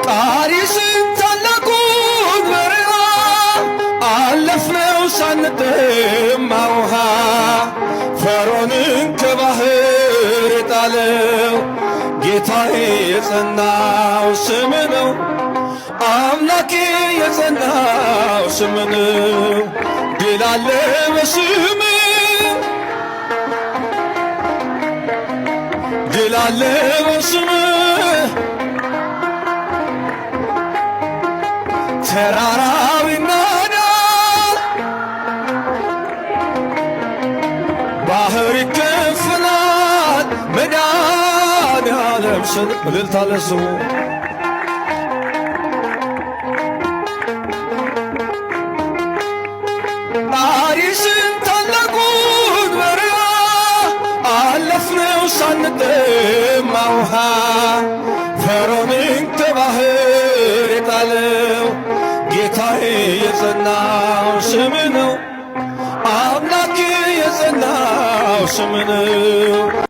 ቃሪስን ታላቁን በረሃ አለፍነው ሳንጠማ ውሃ ፈርዖንን ከባህር የጣለው ጌታዬ የጸናው ስም ነው። አምላኬ የጸናው ስም ነው። ድል አለ በስም ድል አለ በስም ተራራው ይናዳል ባህር ይከፈላል መድኃኔዓለም ስል እልልታ ለስሙ ቃሪስን ታላቁን በረሃ አለፍነው ሳንጠማ ውሃ ፈርዖንን ከባህር የጣለው ጌታዬ የጸናው ስም ነው። አምላኬ የጸናው ስም ነው።